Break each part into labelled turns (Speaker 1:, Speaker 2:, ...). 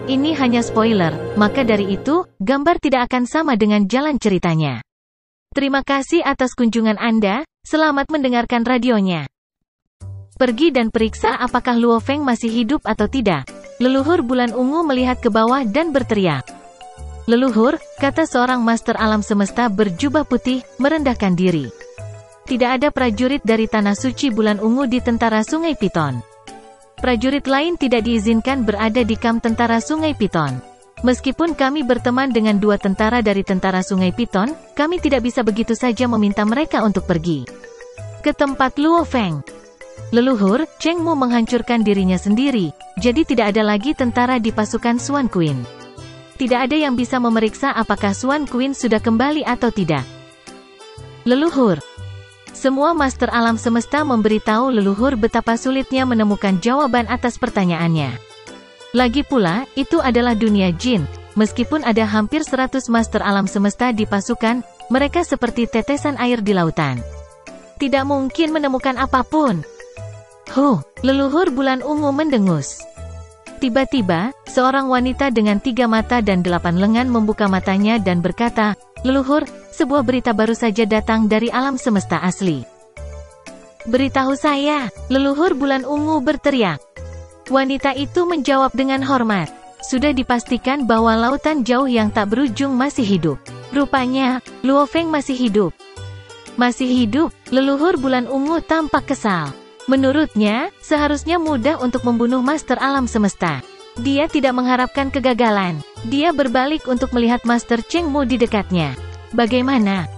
Speaker 1: Ini hanya spoiler, maka dari itu, gambar tidak akan sama dengan jalan ceritanya. Terima kasih atas kunjungan Anda, selamat mendengarkan radionya. Pergi dan periksa apakah Luo Feng masih hidup atau tidak. Leluhur bulan ungu melihat ke bawah dan berteriak. Leluhur, kata seorang master alam semesta berjubah putih, merendahkan diri. Tidak ada prajurit dari Tanah Suci Bulan Ungu di tentara Sungai Piton. Prajurit lain tidak diizinkan berada di kamp tentara Sungai Piton. Meskipun kami berteman dengan 2 tentara dari tentara Sungai Piton, kami tidak bisa begitu saja meminta mereka untuk pergi ke tempat Luo Feng. Leluhur, Cheng Mu menghancurkan dirinya sendiri, jadi tidak ada lagi tentara di pasukan Swan Queen. Tidak ada yang bisa memeriksa apakah Swan Queen sudah kembali atau tidak. Leluhur. Semua master alam semesta memberitahu leluhur betapa sulitnya menemukan jawaban atas pertanyaannya. Lagi pula, itu adalah dunia jin. Meskipun ada hampir 100 master alam semesta di pasukan, mereka seperti tetesan air di lautan. Tidak mungkin menemukan apapun. Leluhur bulan ungu mendengus. Tiba-tiba, seorang wanita dengan 3 mata dan 8 lengan membuka matanya dan berkata, "Leluhur, sebuah berita baru saja datang dari alam semesta asli." "Beritahu saya," leluhur bulan ungu berteriak. Wanita itu menjawab dengan hormat. Sudah dipastikan bahwa lautan jauh yang tak berujung masih hidup. Rupanya, Luo Feng masih hidup. Masih hidup, leluhur bulan ungu tampak kesal. Menurutnya, seharusnya mudah untuk membunuh master alam semesta. Dia tidak mengharapkan kegagalan. Dia berbalik untuk melihat Master Cheng Mu di dekatnya. "Bagaimana?"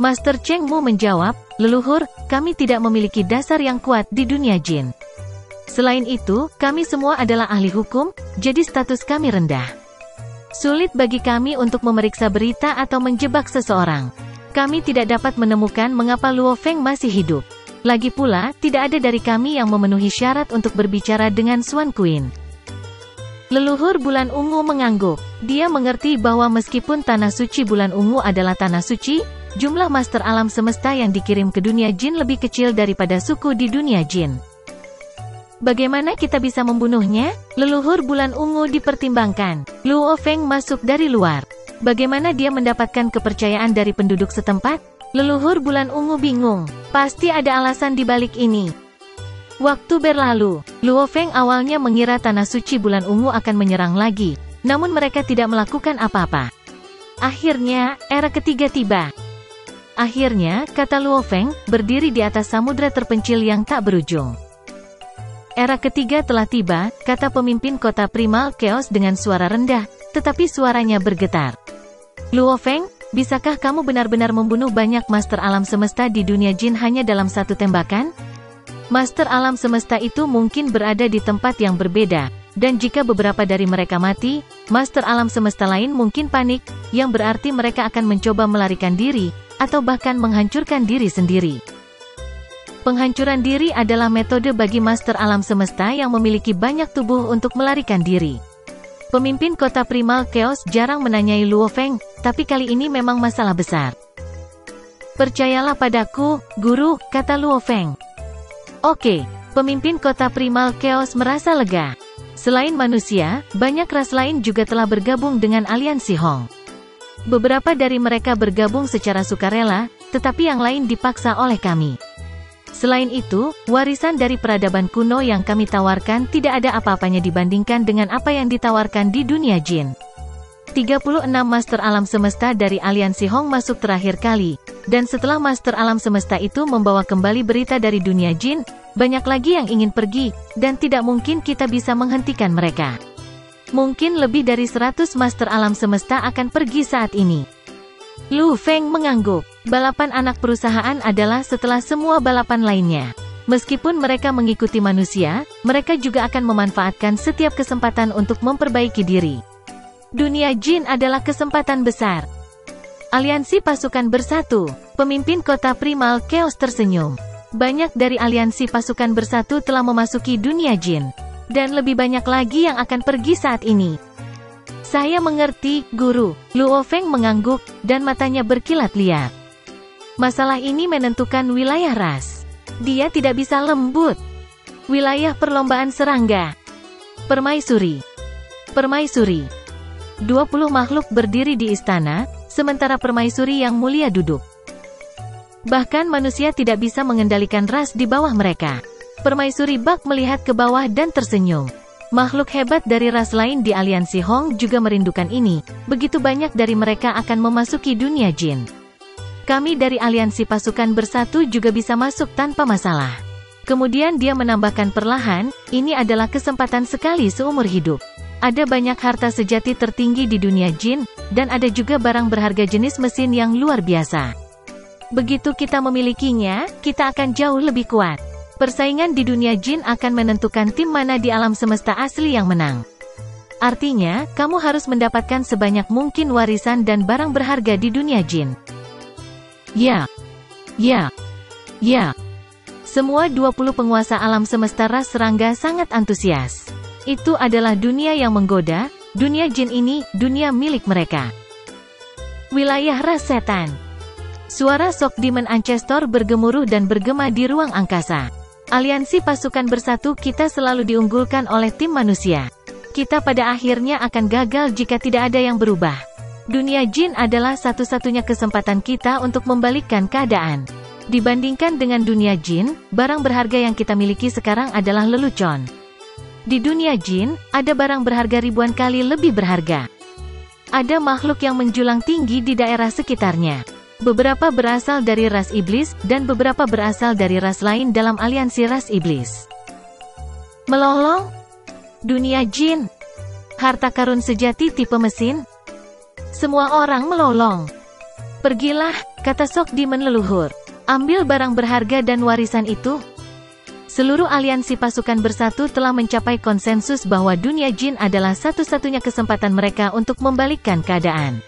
Speaker 1: Master Cheng Mu menjawab, "Leluhur, kami tidak memiliki dasar yang kuat di dunia jin. Selain itu, kami semua adalah ahli hukum, jadi status kami rendah. Sulit bagi kami untuk memeriksa berita atau menjebak seseorang. Kami tidak dapat menemukan mengapa Luo Feng masih hidup. Lagi pula, tidak ada dari kami yang memenuhi syarat untuk berbicara dengan Swan Queen." Leluhur bulan ungu mengangguk. Dia mengerti bahwa meskipun Tanah Suci Bulan Ungu adalah tanah suci, jumlah master alam semesta yang dikirim ke dunia jin lebih kecil daripada suku di dunia jin. "Bagaimana kita bisa membunuhnya?" Leluhur bulan ungu dipertimbangkan. Luo Feng masuk dari luar. Bagaimana dia mendapatkan kepercayaan dari penduduk setempat? Leluhur bulan ungu bingung. Pasti ada alasan di balik ini. Waktu berlalu. Luo Feng awalnya mengira Tanah Suci Bulan Ungu akan menyerang lagi, namun mereka tidak melakukan apa-apa. Akhirnya, era ketiga tiba. Akhirnya, kata Luo Feng, berdiri di atas samudra terpencil yang tak berujung. Era ketiga telah tiba, kata pemimpin kota Primal Chaos dengan suara rendah, tetapi suaranya bergetar. "Luo Feng, bisakah kamu benar-benar membunuh banyak master alam semesta di dunia jin hanya dalam satu tembakan?" Master alam semesta itu mungkin berada di tempat yang berbeda, dan jika beberapa dari mereka mati, master alam semesta lain mungkin panik, yang berarti mereka akan mencoba melarikan diri, atau bahkan menghancurkan diri sendiri. Penghancuran diri adalah metode bagi master alam semesta yang memiliki banyak tubuh untuk melarikan diri. Pemimpin kota Primal Chaos jarang menanyai Luo Feng, tapi kali ini memang masalah besar. "Percayalah padaku, guru," kata Luo Feng. "Oke." Pemimpin kota Primal Chaos merasa lega. Selain manusia, banyak ras lain juga telah bergabung dengan aliansi Hong. Beberapa dari mereka bergabung secara sukarela, tetapi yang lain dipaksa oleh kami. Selain itu, warisan dari peradaban kuno yang kami tawarkan tidak ada apa-apanya dibandingkan dengan apa yang ditawarkan di dunia jin. 36 master alam semesta dari aliansi Hong masuk terakhir kali, dan setelah master alam semesta itu membawa kembali berita dari dunia jin, banyak lagi yang ingin pergi, dan tidak mungkin kita bisa menghentikan mereka. Mungkin lebih dari 100 master alam semesta akan pergi saat ini. Lu Feng mengangguk. Balapan anak perusahaan adalah setelah semua balapan lainnya. Meskipun mereka mengikuti manusia, mereka juga akan memanfaatkan setiap kesempatan untuk memperbaiki diri. Dunia jin adalah kesempatan besar. Aliansi pasukan bersatu. Pemimpin kota Primal Chaos tersenyum. Banyak dari aliansi pasukan bersatu telah memasuki dunia jin. Dan lebih banyak lagi yang akan pergi saat ini. Saya mengerti, guru. Luo Feng mengangguk, dan matanya berkilat liar. Masalah ini menentukan wilayah ras. Dia tidak bisa lembut. Wilayah perlombaan serangga. Permaisuri. Permaisuri. 20 makhluk berdiri di istana, sementara permaisuri yang mulia duduk. Bahkan manusia tidak bisa mengendalikan ras di bawah mereka. Permaisuri Bak melihat ke bawah dan tersenyum. Makhluk hebat dari ras lain di aliansi Hong juga merindukan ini. Begitu banyak dari mereka akan memasuki dunia jin. Kami dari aliansi pasukan bersatu juga bisa masuk tanpa masalah. Kemudian dia menambahkan perlahan, ini adalah kesempatan sekali seumur hidup. Ada banyak harta sejati tertinggi di dunia jin, dan ada juga barang berharga jenis mesin yang luar biasa. Begitu kita memilikinya, kita akan jauh lebih kuat. Persaingan di dunia jin akan menentukan tim mana di alam semesta asli yang menang. Artinya, kamu harus mendapatkan sebanyak mungkin warisan dan barang berharga di dunia jin. Ya. Semua 20 penguasa alam semesta ras serangga sangat antusias. Itu adalah dunia yang menggoda, dunia jin ini, dunia milik mereka. Wilayah ras setan. Suara Sok Demon Ancestor bergemuruh dan bergema di ruang angkasa. Aliansi pasukan bersatu kita selalu diunggulkan oleh tim manusia. Kita pada akhirnya akan gagal jika tidak ada yang berubah. Dunia jin adalah satu-satunya kesempatan kita untuk membalikkan keadaan. Dibandingkan dengan dunia jin, barang berharga yang kita miliki sekarang adalah lelucon. Di dunia jin, ada barang berharga ribuan kali lebih berharga. Ada makhluk yang menjulang tinggi di daerah sekitarnya. Beberapa berasal dari ras iblis, dan beberapa berasal dari ras lain dalam aliansi ras iblis. Melolong? Dunia jin? Harta karun sejati tipe mesin? Semua orang melolong. Pergilah, kata Sok Demon leluhur. Ambil barang berharga dan warisan itu. Seluruh aliansi pasukan bersatu telah mencapai konsensus bahwa dunia jin adalah satu-satunya kesempatan mereka untuk membalikkan keadaan.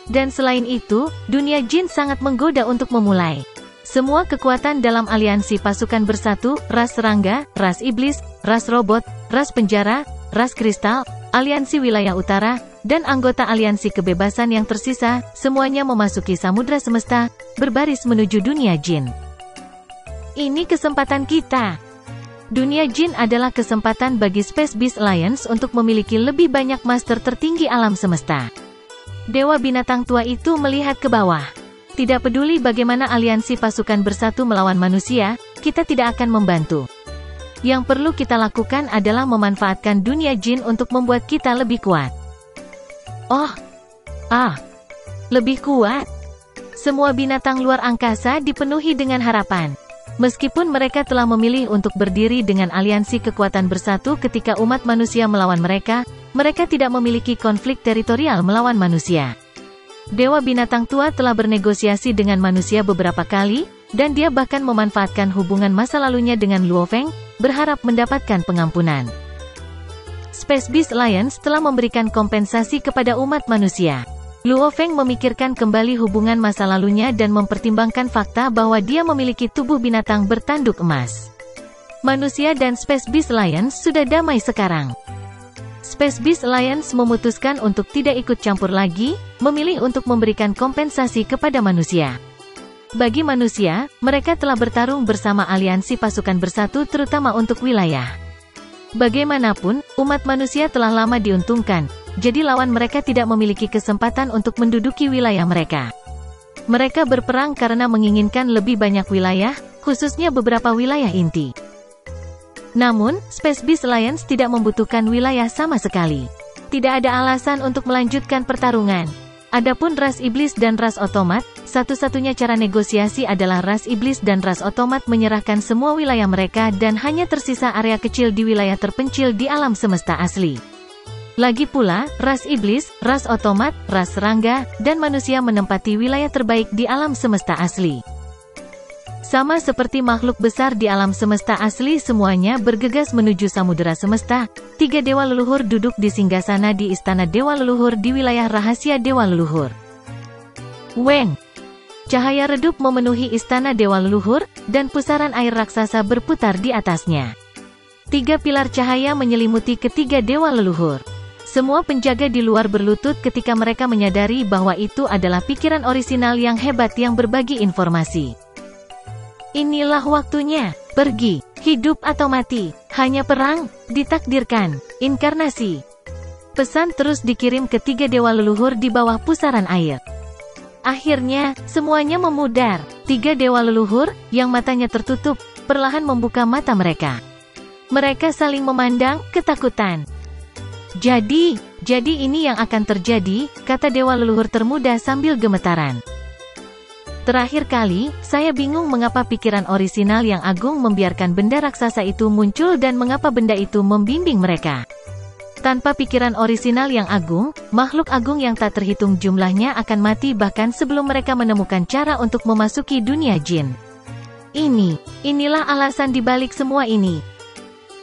Speaker 1: Dan selain itu, dunia jin sangat menggoda untuk memulai. Semua kekuatan dalam aliansi pasukan bersatu, ras serangga, ras iblis, ras robot, ras penjara, ras kristal, aliansi wilayah utara, dan anggota aliansi kebebasan yang tersisa, semuanya memasuki samudra semesta, berbaris menuju dunia jin. Ini kesempatan kita. Dunia jin adalah kesempatan bagi Space Beast Alliance untuk memiliki lebih banyak master tertinggi alam semesta. Dewa binatang tua itu melihat ke bawah. Tidak peduli bagaimana aliansi pasukan bersatu melawan manusia, kita tidak akan membantu. Yang perlu kita lakukan adalah memanfaatkan dunia jin untuk membuat kita lebih kuat. Lebih kuat. Semua binatang luar angkasa dipenuhi dengan harapan. Meskipun mereka telah memilih untuk berdiri dengan aliansi kekuatan bersatu ketika umat manusia melawan mereka, mereka tidak memiliki konflik teritorial melawan manusia. Dewa binatang tua telah bernegosiasi dengan manusia beberapa kali, dan dia bahkan memanfaatkan hubungan masa lalunya dengan Luo Feng, berharap mendapatkan pengampunan. Space Beast Alliance telah memberikan kompensasi kepada umat manusia. Luo Feng memikirkan kembali hubungan masa lalunya dan mempertimbangkan fakta bahwa dia memiliki tubuh binatang bertanduk emas. Manusia dan Space Beast Alliance sudah damai sekarang. Space Beast Alliance memutuskan untuk tidak ikut campur lagi, memilih untuk memberikan kompensasi kepada manusia. Bagi manusia, mereka telah bertarung bersama aliansi pasukan bersatu terutama untuk wilayah. Bagaimanapun, umat manusia telah lama diuntungkan, jadi lawan mereka tidak memiliki kesempatan untuk menduduki wilayah mereka. Mereka berperang karena menginginkan lebih banyak wilayah, khususnya beberapa wilayah inti. Namun, Space Beast Alliance tidak membutuhkan wilayah sama sekali. Tidak ada alasan untuk melanjutkan pertarungan. Adapun ras iblis dan ras otomat, satu-satunya cara negosiasi adalah ras iblis dan ras otomat menyerahkan semua wilayah mereka dan hanya tersisa area kecil di wilayah terpencil di alam semesta asli. Lagi pula, ras iblis, ras otomat, ras serangga, dan manusia menempati wilayah terbaik di alam semesta asli. Sama seperti makhluk besar di alam semesta asli, semuanya bergegas menuju samudera semesta. 3 dewa leluhur duduk di singgasana di istana dewa leluhur di wilayah rahasia dewa leluhur. Weng! Cahaya redup memenuhi istana dewa leluhur, dan pusaran air raksasa berputar di atasnya. 3 pilar cahaya menyelimuti ketiga dewa leluhur. Semua penjaga di luar berlutut ketika mereka menyadari bahwa itu adalah pikiran orisinal yang hebat yang berbagi informasi. Inilah waktunya, pergi, hidup atau mati, hanya perang, ditakdirkan, inkarnasi. Pesan terus dikirim ke 3 dewa leluhur di bawah pusaran air. Akhirnya, semuanya memudar. 3 dewa leluhur, yang matanya tertutup, perlahan membuka mata mereka. Mereka saling memandang, ketakutan. Jadi ini yang akan terjadi, kata dewa leluhur termuda sambil gemetaran. Terakhir kali, saya bingung mengapa pikiran orisinal yang agung membiarkan benda raksasa itu muncul dan mengapa benda itu membimbing mereka. Tanpa pikiran orisinal yang agung, makhluk agung yang tak terhitung jumlahnya akan mati bahkan sebelum mereka menemukan cara untuk memasuki dunia jin. Inilah alasan dibalik semua ini.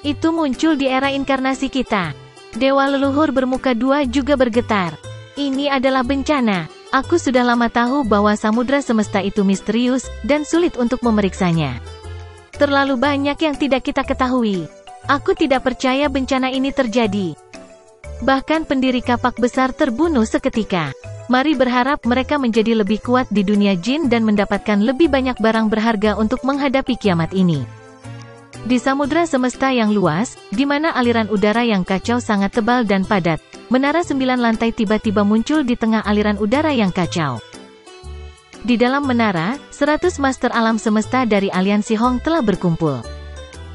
Speaker 1: Itu muncul di era inkarnasi kita. Dewa leluhur bermuka dua juga bergetar. Ini adalah bencana. Aku sudah lama tahu bahwa samudra semesta itu misterius, dan sulit untuk memeriksanya. Terlalu banyak yang tidak kita ketahui. Aku tidak percaya bencana ini terjadi. Bahkan pendiri kapak besar terbunuh seketika. Mari berharap mereka menjadi lebih kuat di dunia jin dan mendapatkan lebih banyak barang berharga untuk menghadapi kiamat ini. Di samudra semesta yang luas, di mana aliran udara yang kacau sangat tebal dan padat, menara 9 lantai tiba-tiba muncul di tengah aliran udara yang kacau. Di dalam menara, 100 master alam semesta dari aliansi Hong telah berkumpul.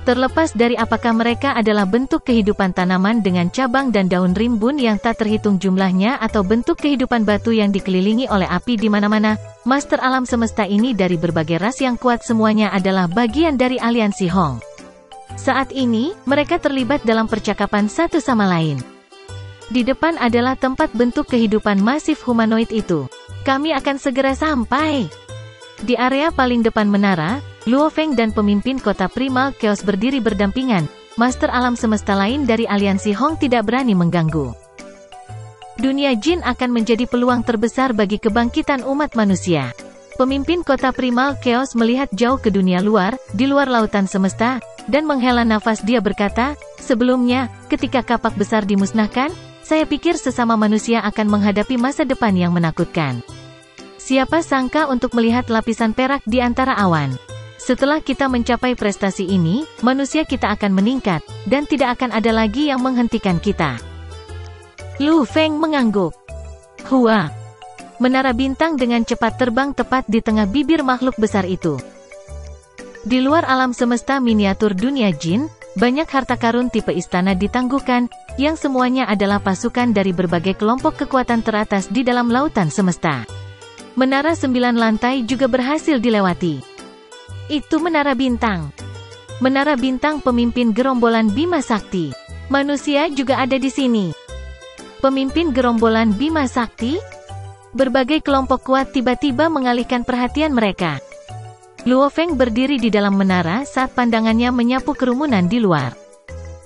Speaker 1: Terlepas dari apakah mereka adalah bentuk kehidupan tanaman dengan cabang dan daun rimbun yang tak terhitung jumlahnya atau bentuk kehidupan batu yang dikelilingi oleh api di mana-mana, master alam semesta ini dari berbagai ras yang kuat semuanya adalah bagian dari aliansi Hong. Saat ini, mereka terlibat dalam percakapan satu sama lain. Di depan adalah tempat bentuk kehidupan masif humanoid itu. Kami akan segera sampai. Di area paling depan menara, Luo Feng dan pemimpin kota Primal Chaos berdiri berdampingan. Master alam semesta lain dari aliansi Hong tidak berani mengganggu. Dunia jin akan menjadi peluang terbesar bagi kebangkitan umat manusia. Pemimpin kota Primal Chaos melihat jauh ke dunia luar, di luar lautan semesta, dan menghela nafas dia berkata, sebelumnya, ketika kapak besar dimusnahkan, saya pikir sesama manusia akan menghadapi masa depan yang menakutkan. Siapa sangka untuk melihat lapisan perak di antara awan. Setelah kita mencapai prestasi ini, manusia kita akan meningkat, dan tidak akan ada lagi yang menghentikan kita. Lu Feng mengangguk. Hua. Menara bintang dengan cepat terbang tepat di tengah bibir makhluk besar itu. Di luar alam semesta miniatur dunia jin, banyak harta karun tipe istana ditangguhkan, yang semuanya adalah pasukan dari berbagai kelompok kekuatan teratas di dalam lautan semesta. Menara 9 lantai juga berhasil dilewati. Itu menara bintang. Menara bintang pemimpin gerombolan Bima Sakti. Manusia juga ada di sini. Pemimpin gerombolan Bima Sakti? Berbagai kelompok kuat tiba-tiba mengalihkan perhatian mereka. Luo Feng berdiri di dalam menara saat pandangannya menyapu kerumunan di luar.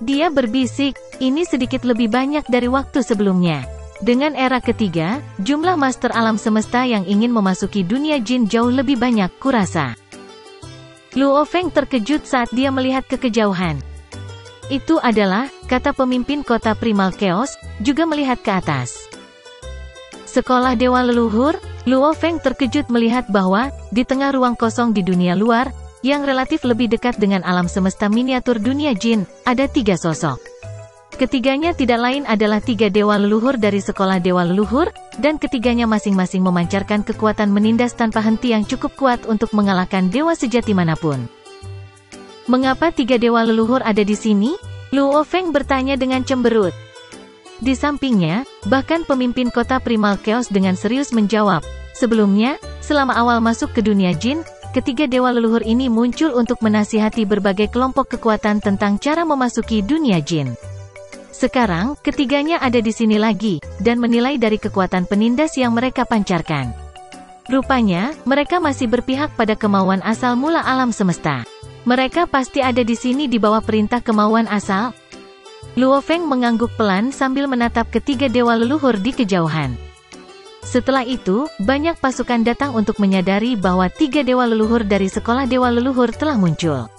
Speaker 1: Dia berbisik, ini sedikit lebih banyak dari waktu sebelumnya. Dengan era ketiga, jumlah master alam semesta yang ingin memasuki dunia jin jauh lebih banyak, kurasa. Luo Feng terkejut saat dia melihat ke kejauhan. Itu adalah, kata pemimpin kota Primal Chaos, juga melihat ke atas. Sekolah Dewa Leluhur, Luo Feng terkejut melihat bahwa, di tengah ruang kosong di dunia luar, yang relatif lebih dekat dengan alam semesta miniatur dunia jin, ada 3 sosok. Ketiganya tidak lain adalah 3 dewa leluhur dari sekolah dewa leluhur, dan ketiganya masing-masing memancarkan kekuatan menindas tanpa henti yang cukup kuat untuk mengalahkan dewa sejati manapun. Mengapa 3 dewa leluhur ada di sini? Luo Feng bertanya dengan cemberut. Di sampingnya, bahkan pemimpin kota Primal Chaos dengan serius menjawab, sebelumnya, selama awal masuk ke dunia jin, ketiga dewa leluhur ini muncul untuk menasihati berbagai kelompok kekuatan tentang cara memasuki dunia jin. Sekarang, ketiganya ada di sini lagi, dan menilai dari kekuatan penindas yang mereka pancarkan. Rupanya, mereka masih berpihak pada kemauan asal mula alam semesta. Mereka pasti ada di sini di bawah perintah kemauan asal. Luo Feng mengangguk pelan sambil menatap ketiga dewa leluhur di kejauhan. Setelah itu, banyak pasukan datang untuk menyadari bahwa 3 dewa leluhur dari sekolah dewa leluhur telah muncul.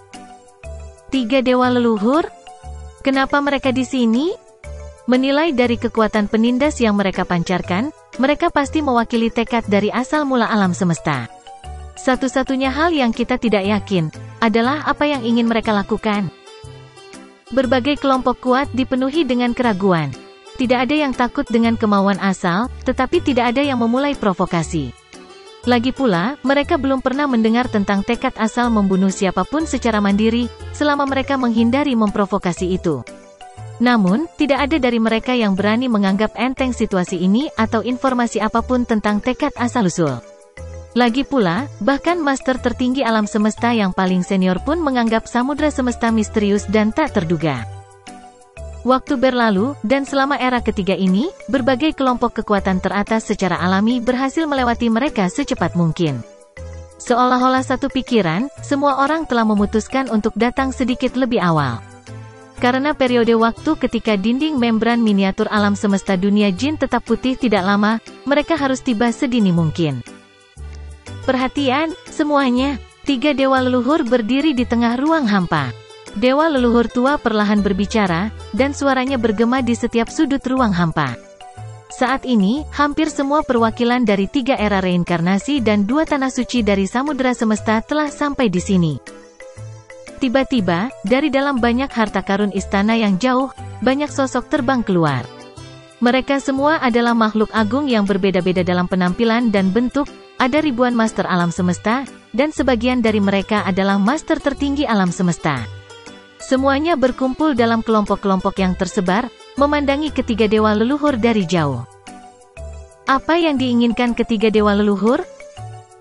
Speaker 1: 3 dewa leluhur? Kenapa mereka di sini? Menilai dari kekuatan penindas yang mereka pancarkan, mereka pasti mewakili tekad dari asal mula alam semesta. Satu-satunya hal yang kita tidak yakin, adalah apa yang ingin mereka lakukan. Berbagai kelompok kuat dipenuhi dengan keraguan. Tidak ada yang takut dengan kemauan asal, tetapi tidak ada yang memulai provokasi. Lagi pula, mereka belum pernah mendengar tentang tekad asal membunuh siapapun secara mandiri, selama mereka menghindari memprovokasi itu. Namun, tidak ada dari mereka yang berani menganggap enteng situasi ini atau informasi apapun tentang tekad asal-usul. Lagi pula, bahkan master tertinggi alam semesta yang paling senior pun menganggap samudra semesta misterius dan tak terduga. Waktu berlalu, dan selama era ketiga ini, berbagai kelompok kekuatan teratas secara alami berhasil melewati mereka secepat mungkin. Seolah-olah satu pikiran, semua orang telah memutuskan untuk datang sedikit lebih awal. Karena periode waktu ketika dinding membran miniatur alam semesta dunia jin tetap putih tidak lama, mereka harus tiba sedini mungkin. Perhatian, semuanya. 3 dewa leluhur berdiri di tengah ruang hampa. Dewa leluhur tua perlahan berbicara, dan suaranya bergema di setiap sudut ruang hampa. Saat ini, hampir semua perwakilan dari 3 era reinkarnasi dan 2 tanah suci dari samudera semesta telah sampai di sini. Tiba-tiba, dari dalam banyak harta karun istana yang jauh, banyak sosok terbang keluar. Mereka semua adalah makhluk agung yang berbeda-beda dalam penampilan dan bentuk. Ada ribuan master alam semesta, dan sebagian dari mereka adalah master tertinggi alam semesta. Semuanya berkumpul dalam kelompok-kelompok yang tersebar, memandangi ketiga dewa leluhur dari jauh. Apa yang diinginkan ketiga dewa leluhur?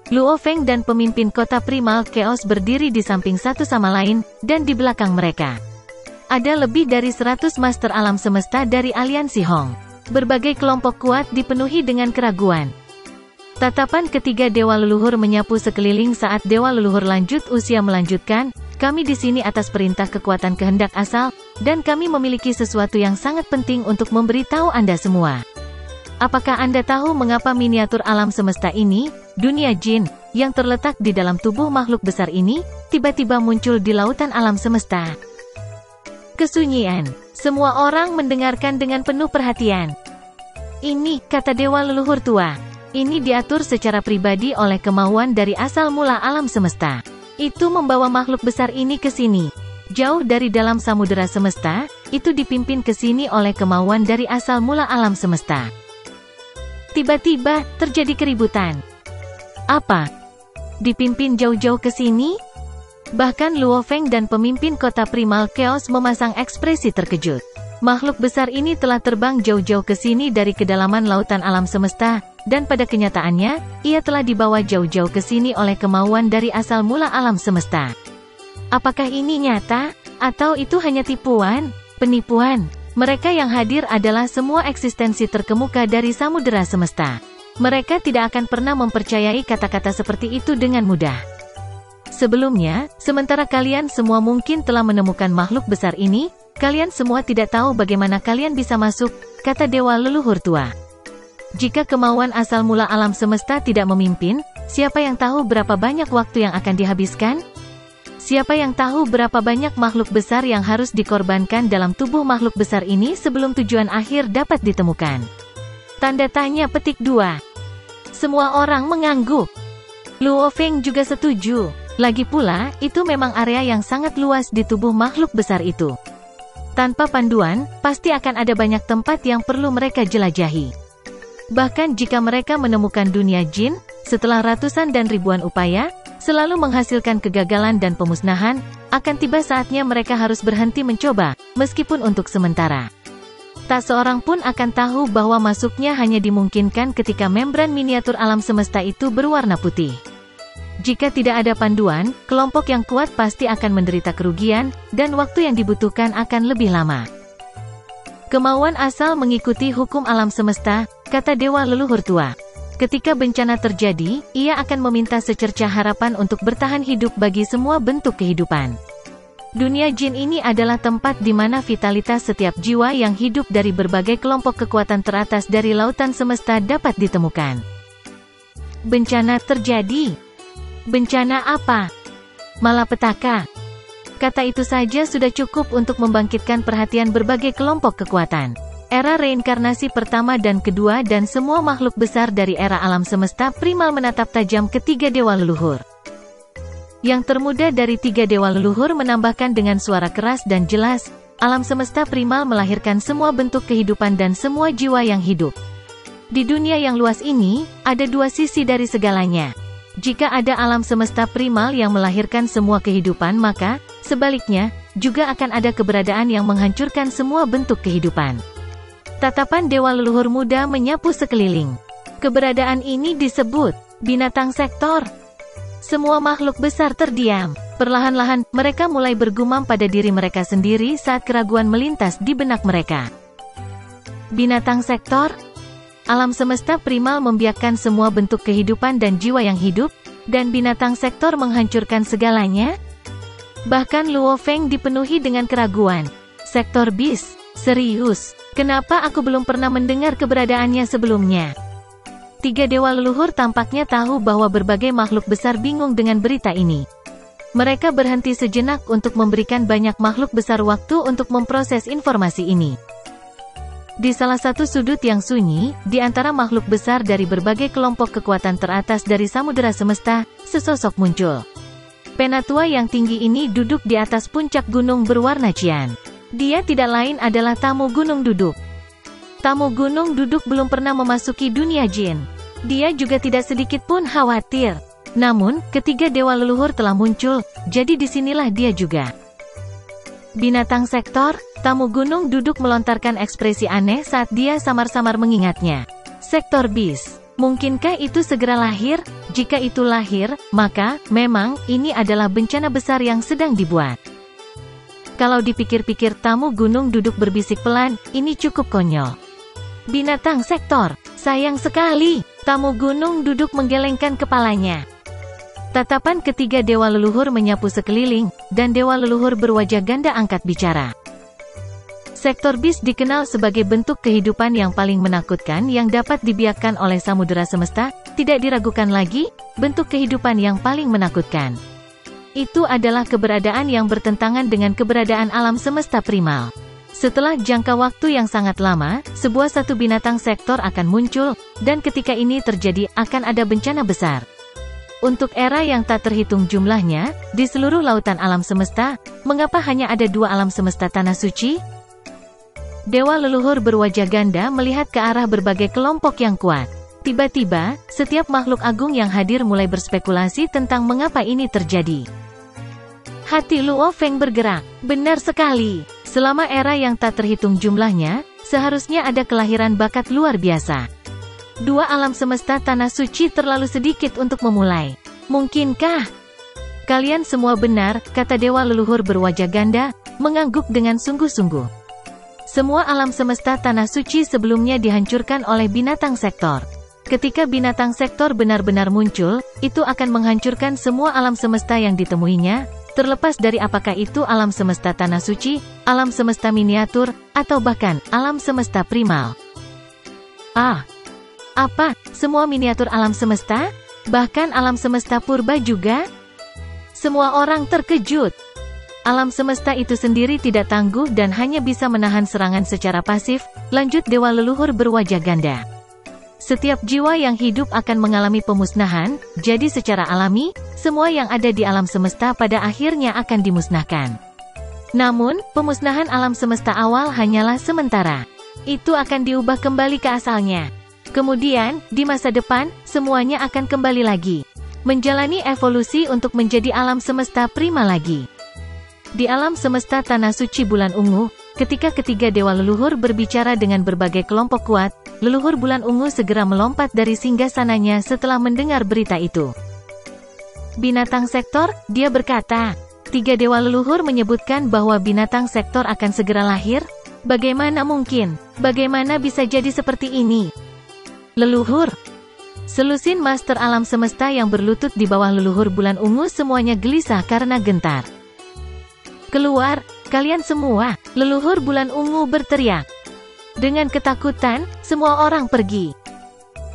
Speaker 1: Luo Feng dan pemimpin kota primal Chaos berdiri di samping satu sama lain, dan di belakang mereka ada lebih dari 100 master alam semesta dari aliansi Hong. Berbagai kelompok kuat dipenuhi dengan keraguan. Tatapan ketiga dewa leluhur menyapu sekeliling saat dewa leluhur lanjut usia melanjutkan, kami di sini atas perintah kekuatan kehendak asal, dan kami memiliki sesuatu yang sangat penting untuk memberitahu Anda semua. Apakah Anda tahu mengapa miniatur alam semesta ini, dunia jin, yang terletak di dalam tubuh makhluk besar ini, tiba-tiba muncul di lautan alam semesta? Kesunyian. Semua orang mendengarkan dengan penuh perhatian. Ini, kata dewa leluhur tua. Ini diatur secara pribadi oleh kemauan dari asal mula alam semesta. Itu membawa makhluk besar ini ke sini. Jauh dari dalam samudera semesta, itu dipimpin ke sini oleh kemauan dari asal mula alam semesta. Tiba-tiba, terjadi keributan. Apa? Dipimpin jauh-jauh ke sini? Bahkan Luo Feng dan pemimpin kota primal Chaos memasang ekspresi terkejut. Makhluk besar ini telah terbang jauh-jauh ke sini dari kedalaman lautan alam semesta, dan pada kenyataannya, ia telah dibawa jauh-jauh ke sini oleh kemauan dari asal mula alam semesta. Apakah ini nyata? Atau itu hanya tipuan? Penipuan? Mereka yang hadir adalah semua eksistensi terkemuka dari samudera semesta. Mereka tidak akan pernah mempercayai kata-kata seperti itu dengan mudah. Sebelumnya, sementara kalian semua mungkin telah menemukan makhluk besar ini, kalian semua tidak tahu bagaimana kalian bisa masuk, kata dewa leluhur tua. Jika kemauan asal mula alam semesta tidak memimpin, siapa yang tahu berapa banyak waktu yang akan dihabiskan? Siapa yang tahu berapa banyak makhluk besar yang harus dikorbankan dalam tubuh makhluk besar ini sebelum tujuan akhir dapat ditemukan? Tanda tanya petik 2. Semua orang mengangguk. Luo Feng juga setuju. Lagi pula, itu memang area yang sangat luas di tubuh makhluk besar itu. Tanpa panduan, pasti akan ada banyak tempat yang perlu mereka jelajahi. Bahkan jika mereka menemukan dunia jin, setelah ratusan dan ribuan upaya, selalu menghasilkan kegagalan dan pemusnahan, akan tiba saatnya mereka harus berhenti mencoba, meskipun untuk sementara. Tak seorang pun akan tahu bahwa masuknya hanya dimungkinkan ketika membran miniatur alam semesta itu berwarna putih. Jika tidak ada panduan, kelompok yang kuat pasti akan menderita kerugian, dan waktu yang dibutuhkan akan lebih lama. Kemauan asal mengikuti hukum alam semesta, kata dewa leluhur tua. Ketika bencana terjadi, ia akan meminta secercah harapan untuk bertahan hidup bagi semua bentuk kehidupan. Dunia jin ini adalah tempat di mana vitalitas setiap jiwa yang hidup dari berbagai kelompok kekuatan teratas dari lautan semesta dapat ditemukan. Bencana terjadi. Bencana apa? Malapetaka. Kata itu saja sudah cukup untuk membangkitkan perhatian berbagai kelompok kekuatan. Era reinkarnasi pertama dan kedua dan semua makhluk besar dari era alam semesta primal menatap tajam ketiga dewa leluhur. Yang termuda dari 3 dewa leluhur menambahkan dengan suara keras dan jelas, alam semesta primal melahirkan semua bentuk kehidupan dan semua jiwa yang hidup. Di dunia yang luas ini, ada dua sisi dari segalanya. Jika ada alam semesta primal yang melahirkan semua kehidupan, maka, sebaliknya, juga akan ada keberadaan yang menghancurkan semua bentuk kehidupan. Tatapan dewa leluhur muda menyapu sekeliling. Keberadaan ini disebut binatang sektor. Semua makhluk besar terdiam. Perlahan-lahan, mereka mulai bergumam pada diri mereka sendiri saat keraguan melintas di benak mereka. Binatang sektor? Alam semesta primal membiarkan semua bentuk kehidupan dan jiwa yang hidup, dan binatang sektor menghancurkan segalanya? Bahkan Luo Feng dipenuhi dengan keraguan. Sektor bis? Serius? Kenapa aku belum pernah mendengar keberadaannya sebelumnya? Tiga dewa leluhur tampaknya tahu bahwa berbagai makhluk besar bingung dengan berita ini. Mereka berhenti sejenak untuk memberikan banyak makhluk besar waktu untuk memproses informasi ini. Di salah satu sudut yang sunyi, di antara makhluk besar dari berbagai kelompok kekuatan teratas dari samudera semesta, sesosok muncul. Penatua yang tinggi ini duduk di atas puncak gunung berwarna cian. Dia tidak lain adalah tamu gunung duduk. Tamu gunung duduk belum pernah memasuki dunia jin. Dia juga tidak sedikit pun khawatir. Namun, ketiga dewa leluhur telah muncul, jadi disinilah dia juga. Binatang sektor? Tamu gunung duduk melontarkan ekspresi aneh saat dia samar-samar mengingatnya. Sektor bis. Mungkinkah itu segera lahir? Jika itu lahir, maka, memang, ini adalah bencana besar yang sedang dibuat. Kalau dipikir-pikir, tamu gunung duduk berbisik pelan, ini cukup konyol. Binatang sektor. Sayang sekali. Tamu gunung duduk menggelengkan kepalanya. Tatapan ketiga dewa leluhur menyapu sekeliling, dan dewa leluhur berwajah ganda angkat bicara. Sektor bis dikenal sebagai bentuk kehidupan yang paling menakutkan yang dapat dibiarkan oleh samudera semesta, tidak diragukan lagi, bentuk kehidupan yang paling menakutkan. Itu adalah keberadaan yang bertentangan dengan keberadaan alam semesta primal. Setelah jangka waktu yang sangat lama, sebuah satu binatang sektor akan muncul, dan ketika ini terjadi, akan ada bencana besar. Untuk era yang tak terhitung jumlahnya, di seluruh lautan alam semesta, mengapa hanya ada dua alam semesta tanah suci? Dewa leluhur berwajah ganda melihat ke arah berbagai kelompok yang kuat. Tiba-tiba, setiap makhluk agung yang hadir mulai berspekulasi tentang mengapa ini terjadi. Hati Luo Feng bergerak. Benar sekali. Selama era yang tak terhitung jumlahnya, seharusnya ada kelahiran bakat luar biasa. Dua alam semesta tanah suci terlalu sedikit untuk memulai. Mungkinkah? Kalian semua benar, kata dewa leluhur berwajah ganda, mengangguk dengan sungguh-sungguh. Semua alam semesta tanah suci sebelumnya dihancurkan oleh binatang sektor. Ketika binatang sektor benar-benar muncul, itu akan menghancurkan semua alam semesta yang ditemuinya, terlepas dari apakah itu alam semesta tanah suci, alam semesta miniatur, atau bahkan alam semesta primal. Apa? Semua miniatur alam semesta? Bahkan alam semesta purba juga? Semua orang terkejut. Alam semesta itu sendiri tidak tangguh dan hanya bisa menahan serangan secara pasif, lanjut dewa leluhur berwajah ganda. Setiap jiwa yang hidup akan mengalami pemusnahan, jadi secara alami, semua yang ada di alam semesta pada akhirnya akan dimusnahkan. Namun, pemusnahan alam semesta awal hanyalah sementara. Itu akan diubah kembali ke asalnya. Kemudian, di masa depan, semuanya akan kembali lagi. Menjalani evolusi untuk menjadi alam semesta prima lagi. Di alam semesta tanah suci bulan ungu, ketika ketiga dewa leluhur berbicara dengan berbagai kelompok kuat, leluhur bulan ungu segera melompat dari singgasananya setelah mendengar berita itu. Binatang sektor, dia berkata. Tiga dewa leluhur menyebutkan bahwa binatang sektor akan segera lahir? Bagaimana mungkin? Bagaimana bisa jadi seperti ini? Leluhur. Selusin master alam semesta yang berlutut di bawah leluhur bulan ungu semuanya gelisah karena gentar. Keluar, kalian semua, leluhur bulan ungu berteriak. Dengan ketakutan, semua orang pergi.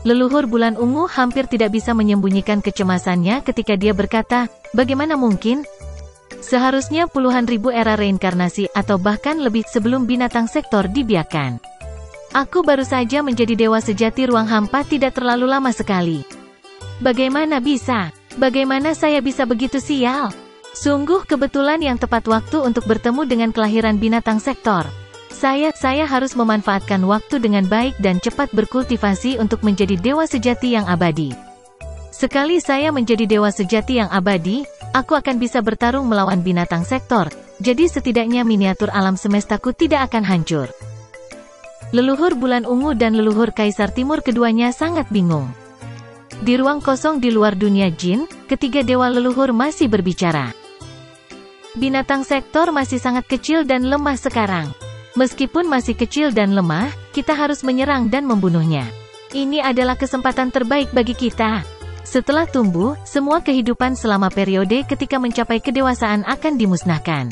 Speaker 1: Leluhur bulan ungu hampir tidak bisa menyembunyikan kecemasannya ketika dia berkata, bagaimana mungkin? Seharusnya puluhan ribu era reinkarnasi atau bahkan lebih sebelum binatang sektor dibiarkan. Aku baru saja menjadi dewa sejati ruang hampa tidak terlalu lama sekali. Bagaimana bisa? Bagaimana saya bisa begitu sial? Sungguh kebetulan yang tepat waktu untuk bertemu dengan kelahiran binatang sektor. Saya harus memanfaatkan waktu dengan baik dan cepat berkultivasi untuk menjadi dewa sejati yang abadi. Sekali saya menjadi dewa sejati yang abadi, aku akan bisa bertarung melawan binatang sektor, jadi setidaknya miniatur alam semestaku tidak akan hancur. Leluhur bulan ungu dan leluhur kaisar timur keduanya sangat bingung. Di ruang kosong di luar dunia jin, ketiga dewa leluhur masih berbicara. Binatang sektor masih sangat kecil dan lemah sekarang. Meskipun masih kecil dan lemah, kita harus menyerang dan membunuhnya. Ini adalah kesempatan terbaik bagi kita. Setelah tumbuh, semua kehidupan selama periode ketika mencapai kedewasaan akan dimusnahkan.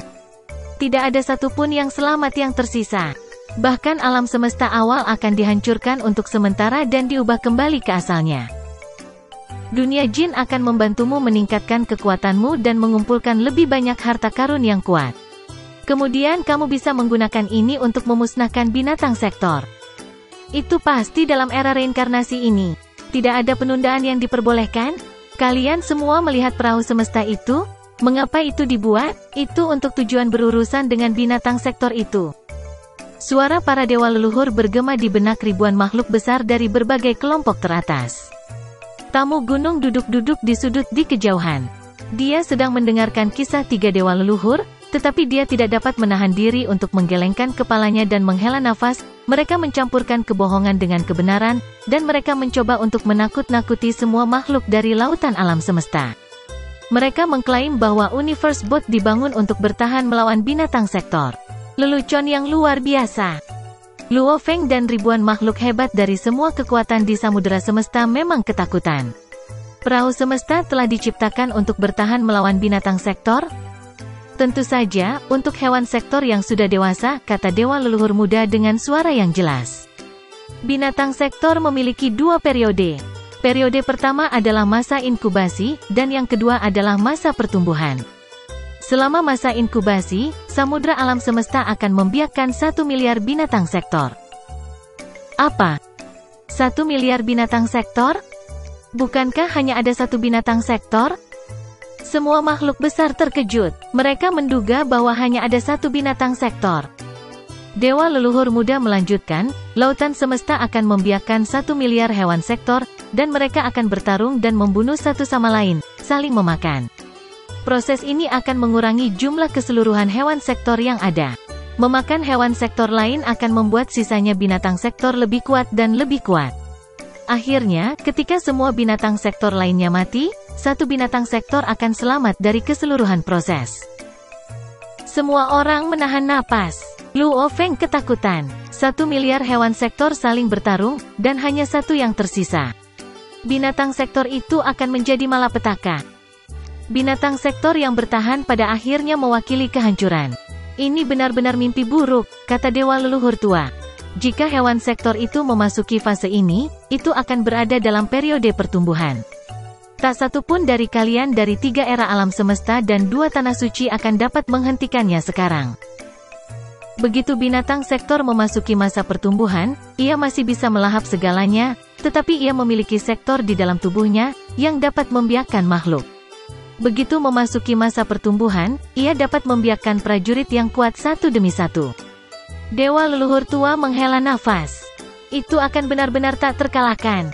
Speaker 1: Tidak ada satupun yang selamat yang tersisa. Bahkan alam semesta awal akan dihancurkan untuk sementara dan diubah kembali ke asalnya. Dunia jin akan membantumu meningkatkan kekuatanmu dan mengumpulkan lebih banyak harta karun yang kuat. Kemudian kamu bisa menggunakan ini untuk memusnahkan binatang sektor. Itu pasti dalam era reinkarnasi ini. Tidak ada penundaan yang diperbolehkan? Kalian semua melihat perahu semesta itu? Mengapa itu dibuat? Itu untuk tujuan berurusan dengan binatang sektor itu. Suara para dewa leluhur bergema di benak ribuan makhluk besar dari berbagai kelompok teratas. Tamu gunung duduk-duduk di sudut di kejauhan. Dia sedang mendengarkan kisah tiga dewa leluhur, tetapi dia tidak dapat menahan diri untuk menggelengkan kepalanya dan menghela nafas. Mereka mencampurkan kebohongan dengan kebenaran, dan mereka mencoba untuk menakut-nakuti semua makhluk dari lautan alam semesta. Mereka mengklaim bahwa Universe Boat dibangun untuk bertahan melawan binatang sektor. Lelucon yang luar biasa. Luo Feng dan ribuan makhluk hebat dari semua kekuatan di samudera semesta memang ketakutan. Perahu semesta telah diciptakan untuk bertahan melawan binatang sektor? Tentu saja, untuk hewan sektor yang sudah dewasa, kata dewa leluhur muda dengan suara yang jelas. Binatang sektor memiliki dua periode. Periode pertama adalah masa inkubasi, dan yang kedua adalah masa pertumbuhan. Selama masa inkubasi, samudra alam semesta akan membiakkan 1 miliar binatang sektor. Apa? 1 miliar binatang sektor? Bukankah hanya ada satu binatang sektor? Semua makhluk besar terkejut. Mereka menduga bahwa hanya ada satu binatang sektor. Dewa leluhur muda melanjutkan, lautan semesta akan membiakkan 1 miliar hewan sektor, dan mereka akan bertarung dan membunuh satu sama lain, saling memakan. Proses ini akan mengurangi jumlah keseluruhan hewan sektor yang ada. Memakan hewan sektor lain akan membuat sisanya binatang sektor lebih kuat dan lebih kuat. Akhirnya, ketika semua binatang sektor lainnya mati, satu binatang sektor akan selamat dari keseluruhan proses. Semua orang menahan napas. Luo Feng ketakutan. 1 miliar hewan sektor saling bertarung, dan hanya satu yang tersisa. Binatang sektor itu akan menjadi malapetaka. Binatang sektor yang bertahan pada akhirnya mewakili kehancuran. Ini benar-benar mimpi buruk, kata dewa leluhur tua. Jika hewan sektor itu memasuki fase ini, itu akan berada dalam periode pertumbuhan. Tak satu pun dari kalian dari 3 era alam semesta dan 2 tanah suci akan dapat menghentikannya sekarang. Begitu binatang sektor memasuki masa pertumbuhan, ia masih bisa melahap segalanya, tetapi ia memiliki sektor di dalam tubuhnya, yang dapat membiakkan makhluk. Begitu memasuki masa pertumbuhan, ia dapat membiakkan prajurit yang kuat satu demi satu. Dewa leluhur tua menghela nafas. Itu akan benar-benar tak terkalahkan.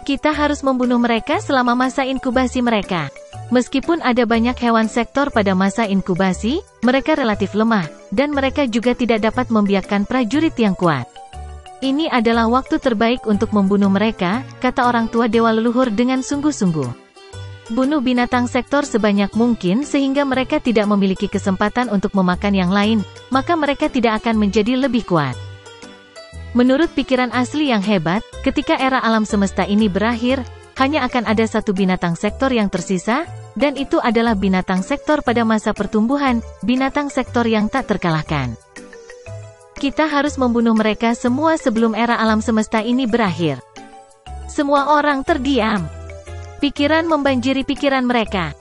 Speaker 1: Kita harus membunuh mereka selama masa inkubasi mereka. Meskipun ada banyak hewan sektor pada masa inkubasi, mereka relatif lemah, dan mereka juga tidak dapat membiakkan prajurit yang kuat. Ini adalah waktu terbaik untuk membunuh mereka, kata orang tua dewa leluhur dengan sungguh-sungguh. Bunuh binatang sektor sebanyak mungkin sehingga mereka tidak memiliki kesempatan untuk memakan yang lain, maka mereka tidak akan menjadi lebih kuat. Menurut pikiran asli yang hebat, ketika era alam semesta ini berakhir, hanya akan ada satu binatang sektor yang tersisa, dan itu adalah binatang sektor pada masa pertumbuhan, binatang sektor yang tak terkalahkan. Kita harus membunuh mereka semua sebelum era alam semesta ini berakhir. Semua orang terdiam. Pikiran membanjiri pikiran mereka.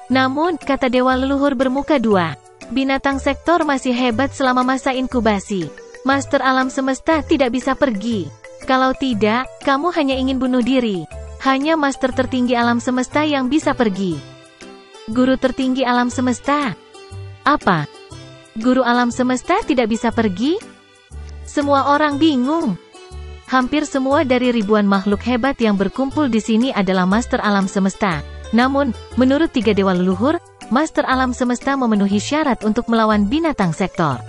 Speaker 1: Namun, kata dewa leluhur bermuka dua, binatang sektor masih hebat selama masa inkubasi. Master alam semesta tidak bisa pergi. Kalau tidak, kamu hanya ingin bunuh diri. Hanya master tertinggi alam semesta yang bisa pergi. Guru tertinggi alam semesta. Apa? Guru alam semesta tidak bisa pergi? Semua orang bingung. Hampir semua dari ribuan makhluk hebat yang berkumpul di sini adalah Master Alam Semesta. Namun, menurut 3 dewa leluhur, Master Alam Semesta memenuhi syarat untuk melawan binatang sektor.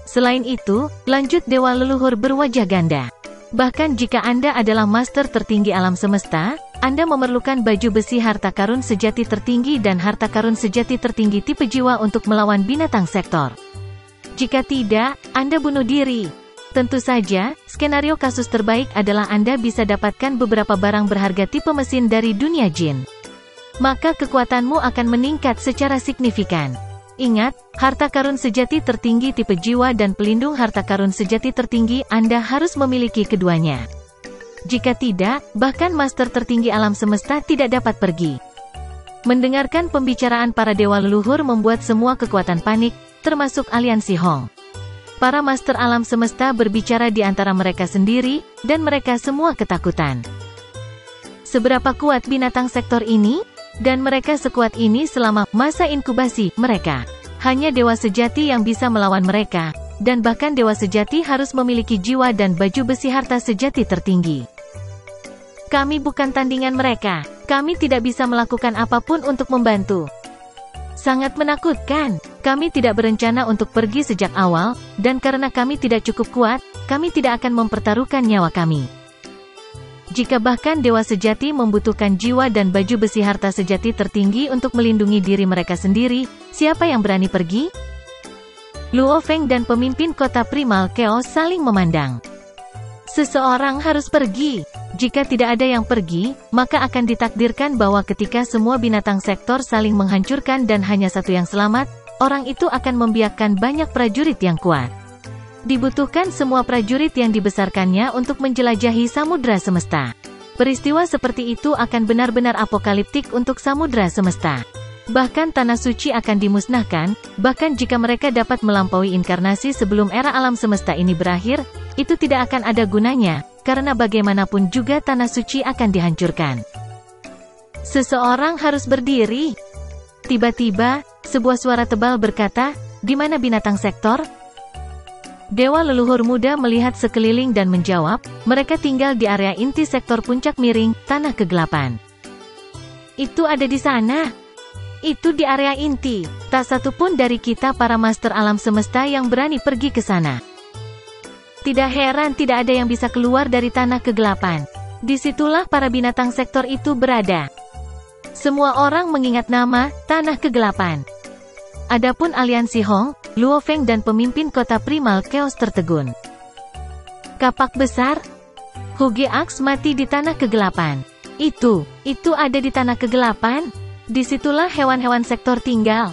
Speaker 1: Selain itu, lanjut dewa leluhur berwajah ganda. Bahkan jika Anda adalah Master tertinggi alam semesta, Anda memerlukan baju besi harta karun sejati tertinggi dan harta karun sejati tertinggi tipe jiwa untuk melawan binatang sektor. Jika tidak, Anda bunuh diri. Tentu saja, skenario kasus terbaik adalah Anda bisa dapatkan beberapa barang berharga tipe mesin dari dunia jin. Maka kekuatanmu akan meningkat secara signifikan. Ingat, harta karun sejati tertinggi tipe jiwa dan pelindung harta karun sejati tertinggi Anda harus memiliki keduanya. Jika tidak, bahkan Master tertinggi alam semesta tidak dapat pergi. Mendengarkan pembicaraan para dewa leluhur membuat semua kekuatan panik, termasuk aliansi Hong. Para Master alam semesta berbicara di antara mereka sendiri, dan mereka semua ketakutan. Seberapa kuat binatang sektor ini? Dan mereka sekuat ini selama masa inkubasi mereka. Hanya dewa sejati yang bisa melawan mereka, dan bahkan dewa sejati harus memiliki jiwa dan baju besi harta sejati tertinggi. Kami bukan tandingan mereka. Kami tidak bisa melakukan apapun untuk membantu. Sangat menakutkan. Kami tidak berencana untuk pergi sejak awal, dan karena kami tidak cukup kuat, kami tidak akan mempertaruhkan nyawa kami. Jika bahkan dewa sejati membutuhkan jiwa dan baju besi harta sejati tertinggi untuk melindungi diri mereka sendiri, siapa yang berani pergi? Luo Feng dan pemimpin kota Primal Chaos saling memandang. Seseorang harus pergi. Jika tidak ada yang pergi, maka akan ditakdirkan bahwa ketika semua binatang sektor saling menghancurkan dan hanya satu yang selamat, orang itu akan membiarkan banyak prajurit yang kuat. Dibutuhkan semua prajurit yang dibesarkannya untuk menjelajahi samudra semesta. Peristiwa seperti itu akan benar-benar apokaliptik untuk samudra semesta. Bahkan tanah suci akan dimusnahkan, bahkan jika mereka dapat melampaui inkarnasi sebelum era alam semesta ini berakhir, itu tidak akan ada gunanya, karena bagaimanapun juga tanah suci akan dihancurkan. Seseorang harus berdiri. Tiba-tiba, sebuah suara tebal berkata, "Di mana binatang sektor?" Dewa leluhur muda melihat sekeliling dan menjawab, mereka tinggal di area inti sektor puncak miring, tanah kegelapan. Itu ada di sana. Itu di area inti. Tak satu pun dari kita para master alam semesta yang berani pergi ke sana. Tidak heran tidak ada yang bisa keluar dari tanah kegelapan. Disitulah para binatang sektor itu berada. Semua orang mengingat nama, tanah kegelapan. Adapun aliansi Hong, Luo Feng dan pemimpin kota Primal Chaos tertegun. Kapak besar? Huge Axe mati di tanah kegelapan. Itu ada di tanah kegelapan? Disitulah hewan-hewan sektor tinggal.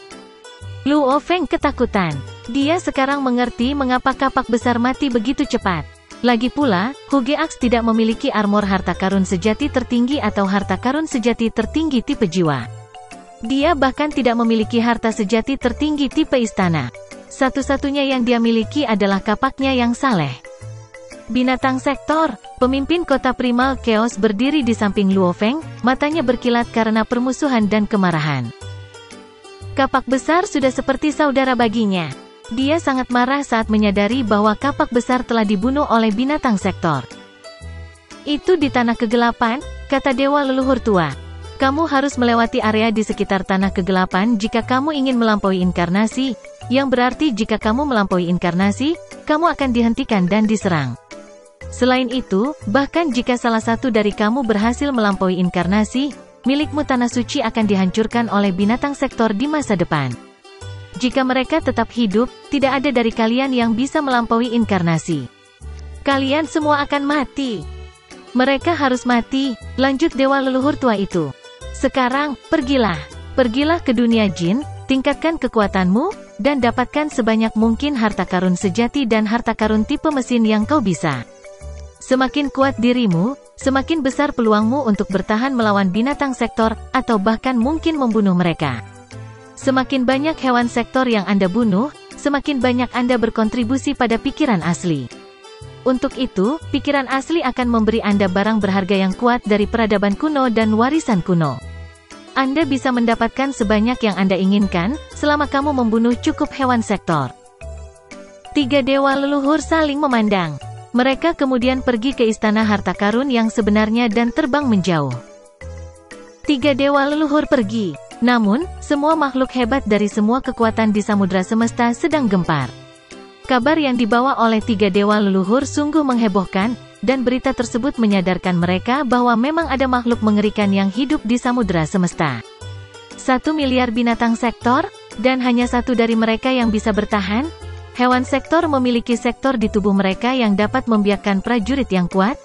Speaker 1: Luo Feng ketakutan. Dia sekarang mengerti mengapa kapak besar mati begitu cepat. Lagi pula, Huge Axe tidak memiliki armor harta karun sejati tertinggi atau harta karun sejati tertinggi tipe jiwa. Dia bahkan tidak memiliki harta sejati tertinggi tipe istana. Satu-satunya yang dia miliki adalah kapaknya yang saleh. Binatang sektor, pemimpin kota Primal Chaos berdiri di samping Luo Feng, matanya berkilat karena permusuhan dan kemarahan. Kapak besar sudah seperti saudara baginya. Dia sangat marah saat menyadari bahwa kapak besar telah dibunuh oleh binatang sektor. Itu di tanah kegelapan, kata dewa leluhur tua. Kamu harus melewati area di sekitar tanah kegelapan jika kamu ingin melampaui inkarnasi, yang berarti jika kamu melampaui inkarnasi, kamu akan dihentikan dan diserang. Selain itu, bahkan jika salah satu dari kamu berhasil melampaui inkarnasi, milikmu tanah suci akan dihancurkan oleh binatang sektor di masa depan. Jika mereka tetap hidup, tidak ada dari kalian yang bisa melampaui inkarnasi. Kalian semua akan mati. Mereka harus mati, lanjut dewa leluhur tua itu. Sekarang, pergilah. Pergilah ke dunia jin, tingkatkan kekuatanmu, dan dapatkan sebanyak mungkin harta karun sejati dan harta karun tipe mesin yang kau bisa. Semakin kuat dirimu, semakin besar peluangmu untuk bertahan melawan binatang sektor, atau bahkan mungkin membunuh mereka. Semakin banyak hewan sektor yang Anda bunuh, semakin banyak Anda berkontribusi pada pikiran asli. Untuk itu, pikiran asli akan memberi Anda barang berharga yang kuat dari peradaban kuno dan warisan kuno. Anda bisa mendapatkan sebanyak yang Anda inginkan, selama kamu membunuh cukup hewan sektor. 3 dewa leluhur saling memandang. Mereka kemudian pergi ke istana harta karun yang sebenarnya dan terbang menjauh. 3 dewa leluhur pergi. Namun, semua makhluk hebat dari semua kekuatan di samudra semesta sedang gempar. Kabar yang dibawa oleh 3 dewa leluhur sungguh menghebohkan, dan berita tersebut menyadarkan mereka bahwa memang ada makhluk mengerikan yang hidup di samudra semesta. 1 miliar binatang sektor, dan hanya satu dari mereka yang bisa bertahan. Hewan sektor memiliki sektor di tubuh mereka yang dapat membiarkan prajurit yang kuat.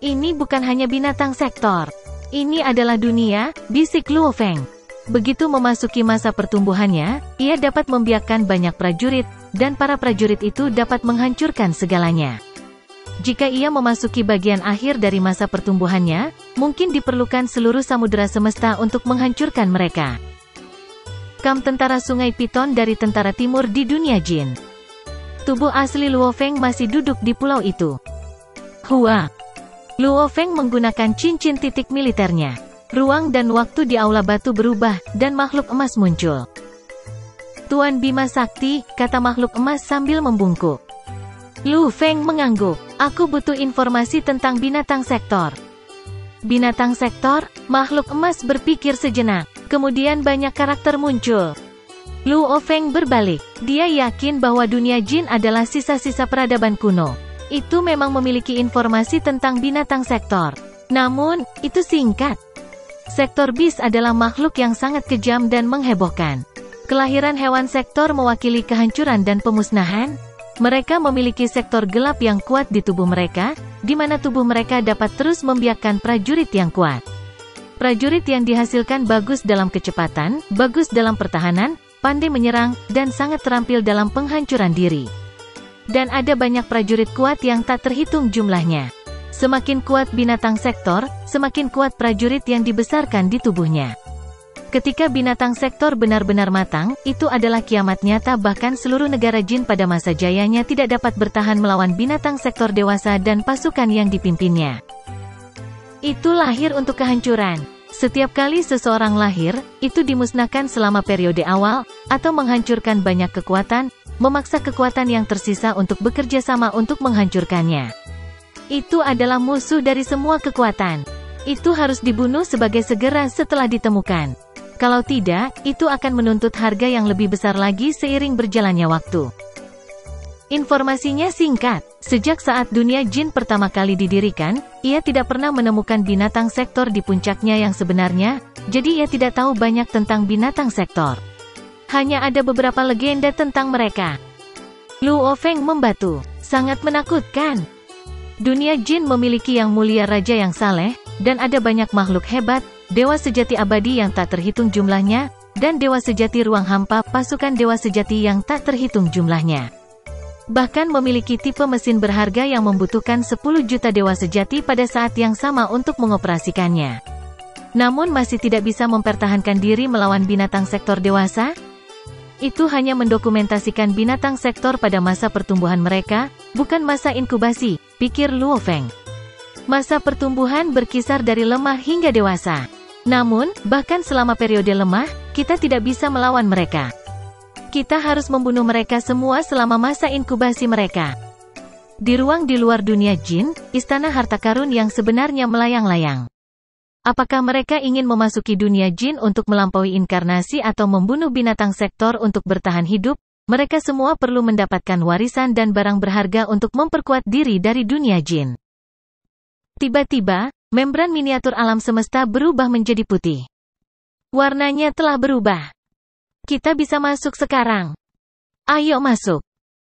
Speaker 1: Ini bukan hanya binatang sektor. Ini adalah dunia, bisik Luo Feng. Begitu memasuki masa pertumbuhannya, ia dapat membiarkan banyak prajurit, dan para prajurit itu dapat menghancurkan segalanya. Jika ia memasuki bagian akhir dari masa pertumbuhannya, mungkin diperlukan seluruh samudera semesta untuk menghancurkan mereka. Kam tentara Sungai Piton dari tentara timur di dunia jin. Tubuh asli Luo Feng masih duduk di pulau itu. Hua. Luo Feng menggunakan cincin titik militernya. Ruang dan waktu di aula batu berubah, dan makhluk emas muncul. Tuan Bima Sakti, kata makhluk emas sambil membungkuk. Lu Feng mengangguk. Aku butuh informasi tentang binatang sektor. Binatang sektor? Makhluk emas berpikir sejenak. Kemudian banyak karakter muncul. Luo Feng berbalik. Dia yakin bahwa dunia jin adalah sisa-sisa peradaban kuno. Itu memang memiliki informasi tentang binatang sektor. Namun, itu singkat. Sektor bis adalah makhluk yang sangat kejam dan menghebohkan. Kelahiran hewan sektor mewakili kehancuran dan pemusnahan. Mereka memiliki sektor gelap yang kuat di tubuh mereka, di mana tubuh mereka dapat terus membiarkan prajurit yang kuat. Prajurit yang dihasilkan bagus dalam kecepatan, bagus dalam pertahanan, pandai menyerang, dan sangat terampil dalam penghancuran diri. Dan ada banyak prajurit kuat yang tak terhitung jumlahnya. Semakin kuat binatang sektor, semakin kuat prajurit yang dibesarkan di tubuhnya. Ketika binatang sektor benar-benar matang, itu adalah kiamat nyata, bahkan seluruh negara jin pada masa jayanya tidak dapat bertahan melawan binatang sektor dewasa dan pasukan yang dipimpinnya. Itu lahir untuk kehancuran. Setiap kali seseorang lahir, itu dimusnahkan selama periode awal, atau menghancurkan banyak kekuatan, memaksa kekuatan yang tersisa untuk bekerja sama untuk menghancurkannya. Itu adalah musuh dari semua kekuatan. Itu harus dibunuh sebagai segera setelah ditemukan. Kalau tidak, itu akan menuntut harga yang lebih besar lagi seiring berjalannya waktu. Informasinya singkat. Sejak saat dunia jin pertama kali didirikan, ia tidak pernah menemukan binatang sektor di puncaknya yang sebenarnya, jadi ia tidak tahu banyak tentang binatang sektor. Hanya ada beberapa legenda tentang mereka. Luo Feng membatu. Sangat menakutkan. Dunia jin memiliki yang mulia raja yang saleh, dan ada banyak makhluk hebat, dewa sejati abadi yang tak terhitung jumlahnya, dan dewa sejati ruang hampa, pasukan dewa sejati yang tak terhitung jumlahnya. Bahkan memiliki tipe mesin berharga yang membutuhkan 10 juta dewa sejati pada saat yang sama untuk mengoperasikannya. Namun masih tidak bisa mempertahankan diri melawan binatang sektor dewasa? Itu hanya mendokumentasikan binatang sektor pada masa pertumbuhan mereka, bukan masa inkubasi, pikir Luo Feng. Masa pertumbuhan berkisar dari lemah hingga dewasa. Namun, bahkan selama periode lemah, kita tidak bisa melawan mereka. Kita harus membunuh mereka semua selama masa inkubasi mereka. Di ruang di luar dunia jin, istana harta karun yang sebenarnya melayang-layang. Apakah mereka ingin memasuki dunia jin untuk melampaui inkarnasi atau membunuh binatang sektor untuk bertahan hidup? Mereka semua perlu mendapatkan warisan dan barang berharga untuk memperkuat diri dari dunia jin. Tiba-tiba, membran miniatur alam semesta berubah menjadi putih. Warnanya telah berubah. Kita bisa masuk sekarang. Ayo masuk.